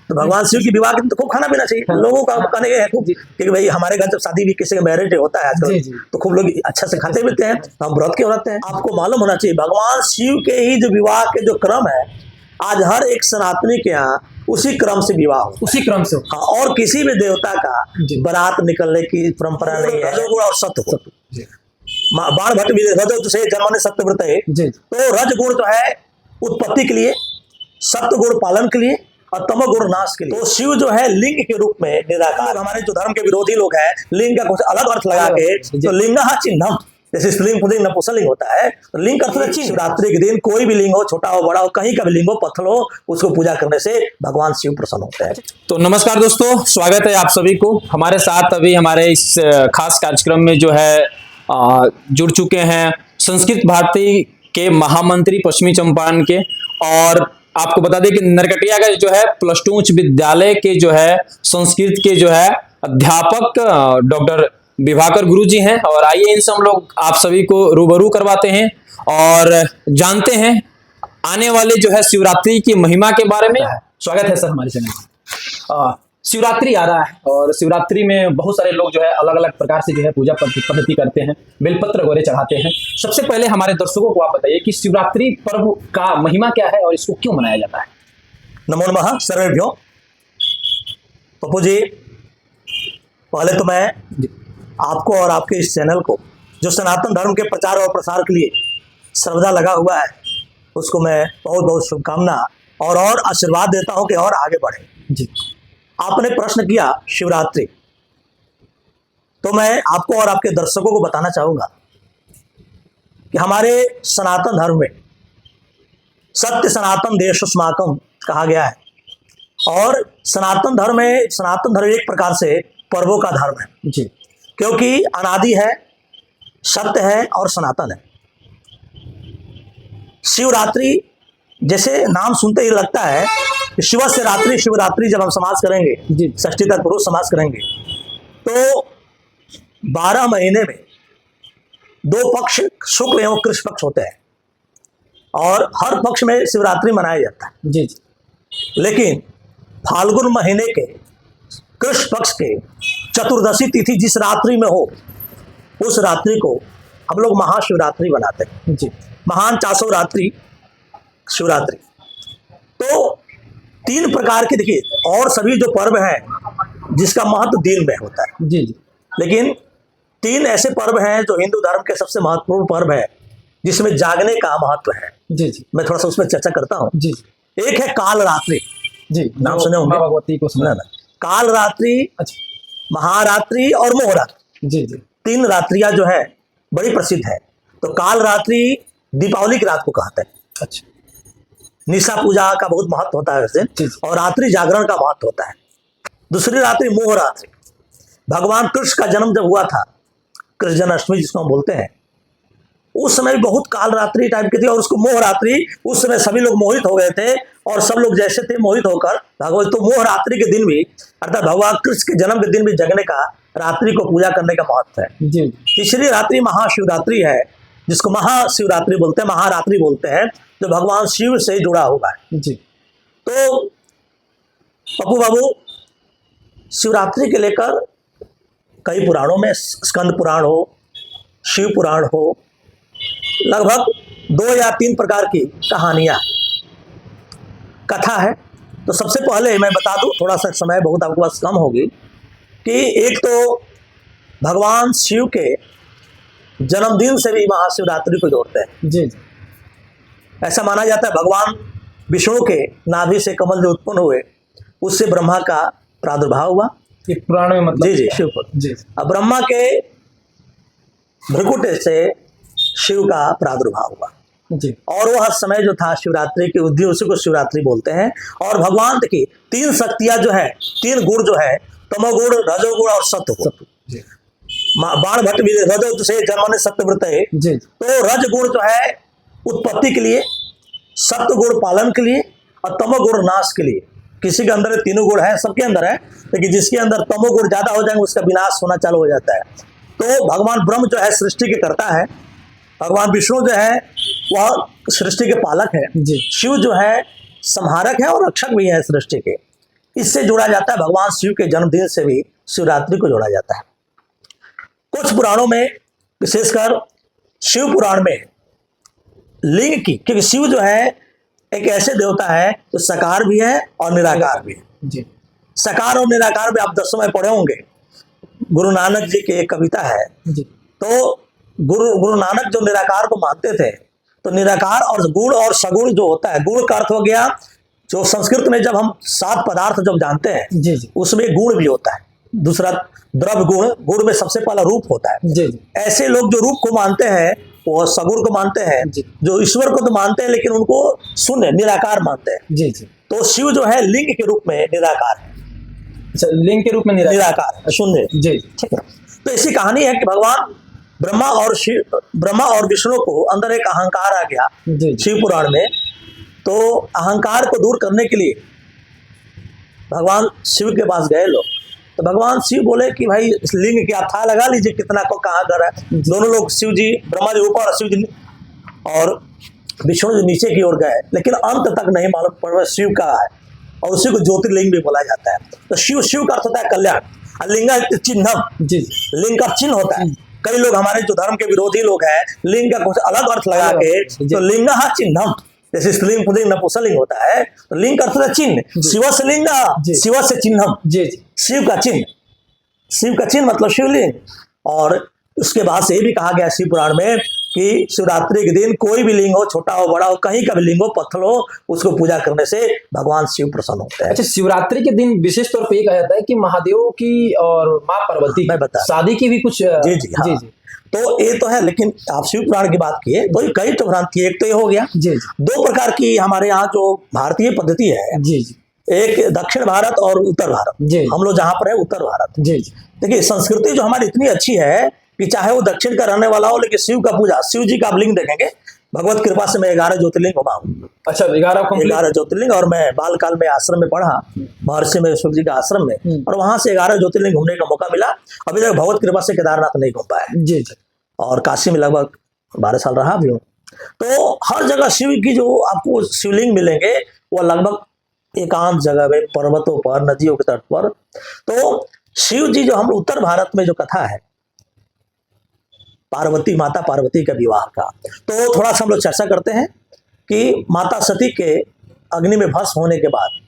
तो भगवान शिव की विवाह के दिन तो खूब खाना पीना चाहिए। हाँ। लोगों का कहने ये है खूब कि भाई हमारे घर जब शादी भी किसी का मैरिज होता है आजकल, तो खूब लोग अच्छा से खाते पीते हैं, तो हम व्रत क्यों रखते हैं। आपको मालूम होना चाहिए भगवान शिव के ही जो विवाह के जो क्रम है, आज हर एक सनातनी के यहाँ उसी क्रम से विवाह होता है, उसी क्रम से। हाँ, और किसी भी देवता का बारात निकलने की परंपरा नहीं है। रजोगुण और सत्वगुण, बाण भट्ट भी रजो से जन्मने सत्यव्रत है, तो रजगुण जो है उत्पत्ति के लिए, सत्वगुण पालन के लिए और तमोगुण नाश के लिए। तो शिव जो है लिंग के रूप में निराकार। हमारे जो धर्म के विरोधी लोग हैं लिंग का कुछ अलग अर्थ लगा के, तो लिंगा चिन्हम, जैसे स्त्रीलिंग पुल्लिंग नपुंसकलिंग होता है, तो लिंग अर्थ में शिवरात्रि के दिन कोई भी लिंग हो, छोटा हो बड़ा हो, कहीं का भी लिंग हो, पत्थर हो, उसको पूजा करने से भगवान शिव प्रसन्न होते हैं। तो नमस्कार दोस्तों, स्वागत है आप सभी को। हमारे साथ अभी हमारे इस खास कार्यक्रम में जो है जुड़ चुके हैं संस्कृत भारती के महामंत्री पश्चिमी चंपारण के, और आपको बता दें कि नरकटिया का जो है +2 उच्च विद्यालय के जो है संस्कृत के जो है अध्यापक डॉक्टर विभाकर गुरु जी हैं। और आइए इनसे हम लोग आप सभी को रूबरू करवाते हैं और जानते हैं आने वाले जो है शिवरात्रि की महिमा के बारे में। स्वागत है सर हमारे चैनल। शिवरात्रि आ रहा है और शिवरात्रि में बहुत सारे लोग जो है अलग अलग प्रकार से जो है पूजा पद्धति करते हैं, बेलपत्र वगैरह चढ़ाते हैं। सबसे पहले हमारे दर्शकों को आप बताइए कि शिवरात्रि पर्व का महिमा क्या है और इसको क्यों मनाया जाता है। नमो नमः सर्वेभ्यो। पप्पू जी, पहले तो मैं आपको और आपके इस चैनल को जो सनातन धर्म के प्रचार और प्रसार के लिए सर्वदा लगा हुआ है, उसको मैं बहुत बहुत शुभकामना और आशीर्वाद देता हूं कि और आगे बढ़े जी। आपने प्रश्न किया शिवरात्रि, तो मैं आपको और आपके दर्शकों को बताना चाहूंगा कि हमारे सनातन धर्म में सत्य सनातन देशस्माकम कहा गया है, और सनातन धर्म एक प्रकार से पर्वों का धर्म है जी, क्योंकि अनादि है, सत्य है और सनातन है। शिवरात्रि जैसे नाम सुनते ही लगता है कि शिव से रात्रि, शिवरात्रि जब हम समास करेंगे, षष्ठी तक पुरुष समास करेंगे, तो 12 महीने में 2 पक्ष शुक्ल एवं कृष्ण पक्ष होते हैं, और हर पक्ष में शिवरात्रि मनाया जाता है जी। लेकिन फाल्गुन महीने के कृष्ण पक्ष के चतुर्दशी तिथि जिस रात्रि में हो, उस रात्रि को हम लोग महाशिवरात्रि बनाते हैं जी। महान चासो रात्रि शिवरात्रि। तो 3 प्रकार के, देखिए, और सभी जो पर्व हैं जिसका महत्व दिन में होता है जी, लेकिन 3 ऐसे पर्व हैं जो हिंदू धर्म के सबसे महत्वपूर्ण पर्व है, जिसमें जागने का महत्व है जी। मैं थोड़ा सा उसमें चर्चा करता हूँ जी। एक है काल रात्रि जी, नाम सुने होंगे, भगवती को सुना ना। काल रात्रि, महारात्रि और मोहरात्रि जी जी, 3 रात्रियां जो है बड़ी प्रसिद्ध है। तो काल रात्रि दीपावली की रात को कहते हैं। अच्छा, निशा पूजा का बहुत महत्व होता है वैसे, और रात्रि जागरण का महत्व होता है। दूसरी रात्रि मोहरात्रि, भगवान कृष्ण का जन्म जब हुआ था, कृष्ण जन्माष्टमी जिसको हम बोलते हैं, उस समय बहुत काल रात्रि टाइप की थी, और उसको मोहरात्रि, उस समय सभी लोग मोहित हो गए थे, और सब लोग जैसे थे मोहित होकर भगवान, तो मोहरात्रि के दिन भी, अर्थात भगवान कृष्ण के जन्म के दिन भी जगने का, रात्रि को पूजा करने का महत्व है जी। तीसरी रात्रि महाशिवरात्रि है, जिसको महाशिवरात्रि बोलते हैं, महारात्रि बोलते हैं, जो भगवान शिव से जुड़ा हुआ है जी। तो पप्पू बाबू, शिवरात्रि के लेकर कई पुराणों में, स्कंद पुराण हो, शिव पुराण हो, लगभग 2 या 3 प्रकार की कहानियां, कथा है। तो सबसे पहले मैं बता दूं, थोड़ा सा समय बहुत आपके पास कम होगी, कि एक तो भगवान शिव के जन्मदिन से भी महाशिवरात्रि को जोड़ते हैं जी। ऐसा माना जाता है भगवान विष्णु के नाभि से कमल जो उत्पन्न हुए, उससे ब्रह्मा का प्रादुर्भाव हुआ, ये पुराण में मतलब जी जी शिव जी। अब ब्रह्मा के भ्रकुट से शिव का प्रादुर्भाव हुआ जी, और वह समय जो था शिवरात्रि के उद्योग, उसी को शिवरात्रि बोलते हैं। और भगवान की 3 शक्तियां जो है, 3 गुण जो है, तमोगुण, रजोगुण और सत्वगुण। बाण भट्ट भी रजो से जन्मने सत्यव्रत है जी। तो रजगुण जो है उत्पत्ति के लिए, सत्वगुण पालन के लिए, और तमोगुण नाश के लिए। किसी के अंदर 3 गुण है, सबके अंदर है, लेकिन जिसके अंदर तमोगुण ज्यादा हो जाएंगे उसका विनाश होना चालू हो जाता है। तो भगवान ब्रह्म जो है सृष्टि के कर्ता है, भगवान विष्णु जो है वह सृष्टि के पालक है जी। शिव जो है संहारक है और रक्षक भी है सृष्टि के। इससे जोड़ा जाता है, भगवान शिव के जन्मदिन से भी शिवरात्रि को जोड़ा जाता है। कुछ पुराणों में, विशेषकर शिव पुराण में लिंग की, क्योंकि शिव जो है एक ऐसे देवता है जो साकार भी है और निराकार भी है जी। साकार और निराकार भी आप 10 में पढ़े होंगे। गुरु नानक जी की एक कविता है जी। तो गुरु नानक जो निराकार को मानते थे, तो निराकार और गुण और सगुण जो होता है, गुण का अर्थ हो गया, जो संस्कृत में जब हम 7 पदार्थ जब जानते हैं जी जी उसमें गुण भी होता है। दूसरा द्रव्य गुण, गुण में सबसे पहला रूप होता है। जी जी ऐसे लोग जो रूप को मानते हैं वो सगुण को मानते हैं, जी। जो ईश्वर को तो मानते हैं लेकिन उनको शून्य निराकार मानते हैं। जी जी। तो शिव जो है लिंग के रूप में निराकार है, अच्छा, लिंग के रूप में निराकार है, शून्य। जी। ठीक है। तो ऐसी कहानी है कि भगवान ब्रह्मा और विष्णु को अंदर एक अहंकार आ गया जी। शिव पुराण में। तो अहंकार को दूर करने के लिए भगवान शिव के पास गए लोग। तो भगवान शिव बोले कि भाई इस लिंग की आप था लगा लीजिए कितना को कहाँ घर है। दोनों लोग, शिव जी, ब्रह्मा जी ऊपर और शिव जी और विष्णु जी नीचे की ओर गए, लेकिन अंत तक नहीं मालूम पड़ा शिव का है, और उसी को ज्योतिर्लिंग भी बोला जाता है। तो शिव का अर्थ होता है कल्याण, और लिंग चिन्ह, जी। लिंग का चिन्ह होता है। कई लोग हमारे जो धर्म के विरोधी लोग हैं लिंग का कुछ अलग अर्थ लगा के, तो लिंग चिन्ह, जैसे स्त्रीलिंग पुल्लिंग नपुंसकलिंग होता है, तो लिंग का अर्थ है चिन्ह। शिव से लिंग, शिव से चिन्ह, शिव का चिन्ह, शिव का चिन्ह मतलब शिवलिंग। और उसके बाद से ये भी कहा गया शिव पुराण में कि शिवरात्रि के दिन कोई भी लिंग हो, छोटा हो बड़ा हो, कहीं का भी लिंग हो, पत्थर हो, उसको पूजा करने से भगवान शिव प्रसन्न होते हैं। अच्छा, शिवरात्रि के दिन विशेष तौर पे ये कहा जाता है कि महादेव की और माँ पार्वती की शादी की भी कुछ जी जी हाँ। जी। तो ये तो है, लेकिन आप शिव पुराण की बात किए तो कई तो भ्रांति, एक तो ये हो गया। जी। 2 प्रकार की हमारे यहाँ जो भारतीय पद्धति है, जी जी, एक दक्षिण भारत और उत्तर भारत। जी। हम लोग जहाँ पर है उत्तर भारत। जी। देखिए संस्कृति जो हमारी इतनी अच्छी है कि चाहे वो दक्षिण का रहने वाला हो, लेकिन शिव का पूजा, शिव जी का आप लिंग देखेंगे, भगवत कृपा से मैं 11 ज्योतिर्लिंग घुमा हूँ। अच्छा, 11 ज्योतिर्लिंग। और मैं बाल काल में आश्रम में पढ़ा, महर्षि में शिव जी का आश्रम में, और वहां से 11 ज्योतिर्लिंग घूमने का मौका मिला। अभी तक भगवत कृपा से केदारनाथ नहीं घूम पाया। जी। और काशी में लगभग 12 साल रहा भी हूँ। तो हर जगह शिव की जो आपको शिवलिंग मिलेंगे वो लगभग एकांत जगह में, पर्वतों पर, नदियों के तट पर। तो शिव जी जो हम उत्तर भारत में जो कथा है पार्वती, माता पार्वती का विवाह का, तो थोड़ा सा हम लोग चर्चा करते हैं कि माता सती के अग्नि में भस्म होने के बाद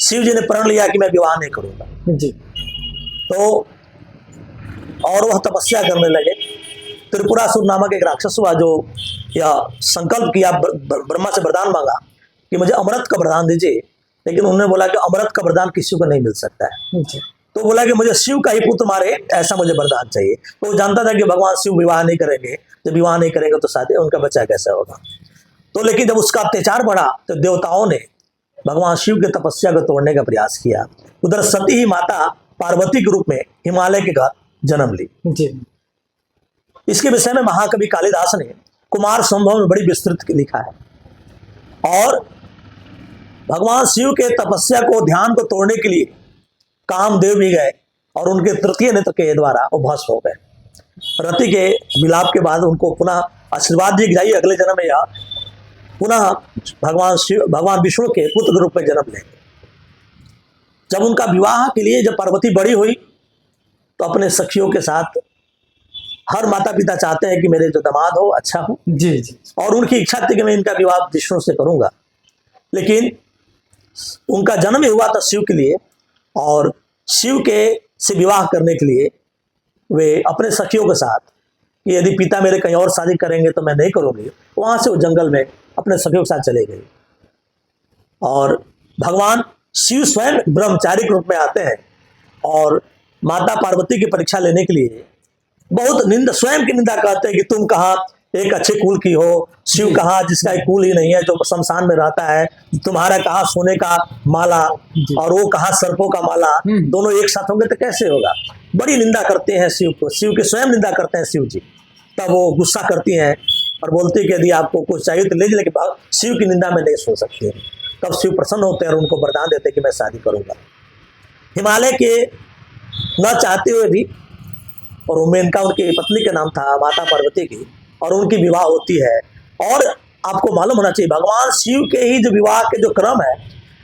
शिव जी ने प्रण लिया कि मैं विवाह नहीं करूंगा। जी। तो और वह तपस्या करने लगे। त्रिपुरासुर नामक एक राक्षस हुआ जो यह संकल्प किया, ब्रह्मा से वरदान मांगा कि मुझे अमृत का वरदान दीजिए, लेकिन उन्होंने बोला कि अमृत का वरदान किसी को नहीं मिल सकता है। तो बोला कि मुझे शिव का ही पुत्र मारे, ऐसा मुझे वरदान चाहिए। तो वो जानता था कि भगवान शिव विवाह नहीं करेंगे, जब विवाह नहीं करेंगे तो शादी उनका बच्चा कैसे होगा। तो लेकिन जब उसका अत्याचार बढ़ा तो देवताओं ने भगवान शिव के तपस्या को तोड़ने का प्रयास किया। उधर सती ही माता पार्वती के रूप में हिमालय के घर जन्म ली। जी। इसके विषय में महाकवि कालिदास ने कुमार संभव में बड़ी विस्तृत लिखा है। और भगवान शिव के तपस्या को, ध्यान को तोड़ने के लिए कामदेव भी गए और उनके तृतीय नेत्र के द्वारा वो भस्म हो गए। रति के विलाप के बाद उनको पुनः आशीर्वाद दी जाइए, अगले जन्म में या पुनः भगवान विष्णु के पुत्र के रूप में जन्म लेंगे। जब उनका विवाह के लिए जब पार्वती बड़ी हुई तो अपने सखियों के साथ, हर माता पिता चाहते हैं कि मेरे जो दामाद हो अच्छा हो। जी जी। और उनकी इच्छा थी कि मैं इनका विवाह विष्णु से करूंगा, लेकिन उनका जन्म ही हुआ था शिव के लिए, और शिव के से विवाह करने के लिए वे अपने सखियों के साथ कि यदि पिता मेरे कहीं और शादी करेंगे तो मैं नहीं करूंगी, वहां से वो जंगल में अपने सखियों के साथ चले गए। और भगवान शिव स्वयं ब्रह्मचारी के रूप में आते हैं और माता पार्वती की परीक्षा लेने के लिए बहुत निंदा, स्वयं की निंदा करते हैं कि तुम कहाँ एक अच्छे कुल की हो, शिव कहाँ जिसका एक कुल ही नहीं है, जो शमशान में रहता है, तुम्हारा कहाँ सोने का माला और वो कहाँ सर्पों का माला, दोनों एक साथ होंगे तो कैसे होगा। बड़ी निंदा करते हैं शिव को, शिव की स्वयं निंदा करते हैं शिव जी। तब वो गुस्सा करती हैं और बोलती है कि यदि आपको कुछ चाहिए तो ले जाइए, लेकिन शिव की निंदा में नहीं सुन सकती है। तब शिव प्रसन्न होते हैं और उनको वरदान देते हैं कि मैं शादी करूंगा। हिमालय के न चाहते हुए भी, और उमेनका उनकी पत्नी का नाम था, माता पार्वती की, और उनकी विवाह होती है। और आपको मालूम होना चाहिए भगवान शिव के ही जो विवाह के जो क्रम है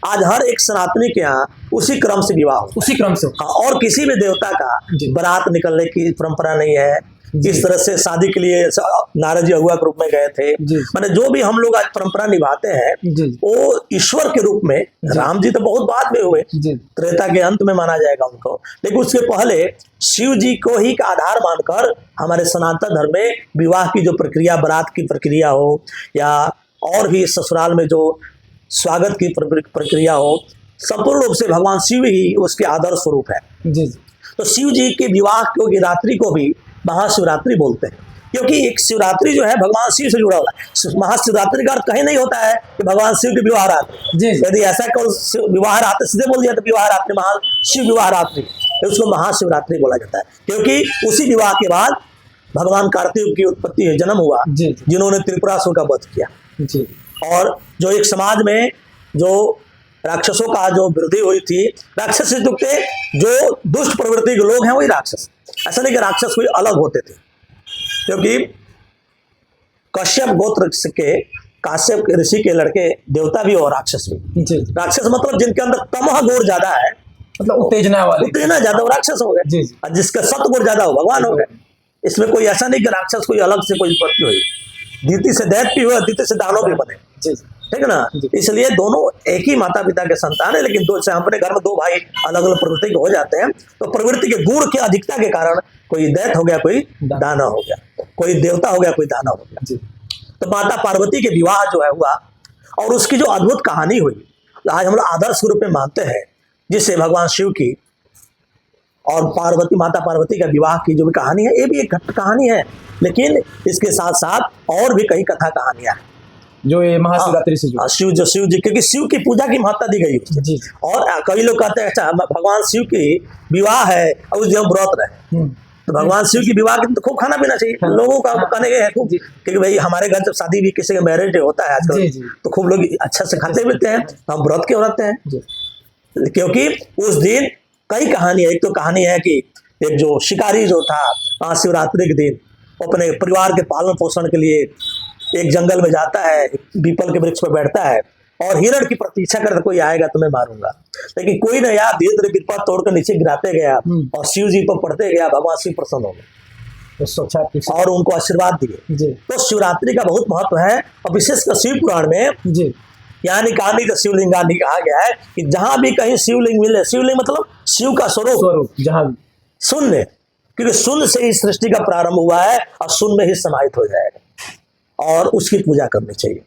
आज हर एक सनातनी के यहाँ उसी क्रम से विवाह होता उसी क्रम से। है। हाँ, और किसी भी देवता का जी। बारात निकलने की परंपरा नहीं है। जी। इस तरह से शादी के लिए नारद जी अगुआ के रूप में गए थे। जी। माने जो भी हम लोग आज परंपरा निभाते हैं जी। वो ईश्वर के रूप में, राम जी तो बहुत बाद में हुए, जी। त्रेता के अंत में माना जाएगा उनको, लेकिन उसके पहले शिव जी को ही का आधार मानकर हमारे सनातन धर्म में विवाह की जो प्रक्रिया, बारात की प्रक्रिया हो या और भी ससुराल में जो स्वागत की प्रक्रिया हो, संपूर्ण रूप से भगवान शिव ही उसके आदर्श स्वरूप है। जी। तो शिव जी के विवाह की रात्रि को भी महाशिवरात्रि बोलते हैं, क्योंकि एक शिवरात्रि जो है भगवान शिव से जुड़ा हुआ है। महाशिवरात्रि का अर्थ कहीं नहीं होता है कि भगवान शिव की विवाह रात्रि। जी। यदि ऐसा करो विवाह रात्रि सीधे बोल दिया तो विवाह रात्रि महाशिव विवाह रात्रि, तो उसको महाशिवरात्रि बोला जाता है, क्योंकि उसी विवाह के बाद भगवान कार्तिक की उत्पत्ति जन्म हुआ, जी। जिन्होंने त्रिपुरासुर का वध किया। जी। और जो एक समाज में जो राक्षसों का जो वृद्धि हुई थी, राक्षस से चुकते जो दुष्ट प्रवृत्ति के लोग हैं वही राक्षस। ऐसा नहीं कि राक्षस कोई अलग होते थे, क्योंकि कश्यप गोत्र के काश्यप ऋषि के लड़के देवता भी और राक्षस भी। जी। राक्षस मतलब जिनके अंदर तमह गुण ज्यादा है, मतलब उत्तेजना वाले। उत्तेजना ज्यादा, वो राक्षस हो गए। जी। और जिसका सत्व गुण ज्यादा हो भगवान हो गए। इसमें कोई ऐसा नहीं कि राक्षस कोई अलग से कोई उत्पत्ति हुई, दीति से दैत्य हुआ, दीति से दानव भी बने। जी। ठीक है ना। इसलिए दोनों एक ही माता पिता के संतान है, लेकिन दो से अपने घर में दो भाई अलग अलग प्रवृत्ति के हो जाते हैं, तो प्रवृत्ति के गुण की अधिकता के कारण कोई दैत्य हो गया, कोई दानव हो गया, कोई देवता हो गया, कोई दानव हो गया। जी। तो माता पार्वती के विवाह जो है हुआ, और उसकी जो अद्भुत कहानी हुई, आज हम लोग आदर्श रूप में मानते हैं, जिससे भगवान शिव की और पार्वती, माता पार्वती का विवाह की जो भी कहानी है, ये भी एक घट कहानी है, लेकिन इसके साथ साथ और भी कई कथा कहानियां हैं जो ये महाशिवरात्रि से जुड़ी। शिव जी, क्योंकि शिव की पूजा की महत्ता दी गई है। जी। और कई लोग कहते हैं अच्छा भगवान शिव की विवाह है और उस दिन हम व्रत रहे, तो भगवान शिव की विवाह के तो खूब खाना पीना चाहिए। लोगों का कहने है खूब, क्योंकि भाई हमारे घर जब शादी भी किसी का मैरिज डे होता है आजकल, तो खूब लोग अच्छा से खाते पीते हैं, हम व्रत क्यों रखते हैं? क्योंकि उस दिन कई कहानी है। एक तो कहानी है कि एक जो शिकारी जो था महाशिवरात्रि के दिन अपने परिवार के पालन पोषण के लिए एक जंगल में जाता है, पीपल के वृक्ष पर बैठता है और हिरण की प्रतीक्षा करता, कोई आएगा तो मैं मारूंगा, लेकिन कोई नहीं आया। धीरे धीरे कृपा तोड़कर नीचे गिराते गया और शिव जी पर पढ़ते गया। भगवान शिव प्रसन्न हो गए और उनको आशीर्वाद दिए। तो शिवरात्रि का बहुत महत्व है, और विशेषकर शिव पुराण में यानी कहानी तो शिवलिंगानी कहा गया है कि जहां भी कहीं शिवलिंग मिले, शिवलिंग मतलब शिव का स्वरूप, जहां शून्य, क्योंकि शून्य से ही सृष्टि का प्रारंभ हुआ है और शून्य में ही समाहित हो जाएगा, और उसकी पूजा करनी चाहिए।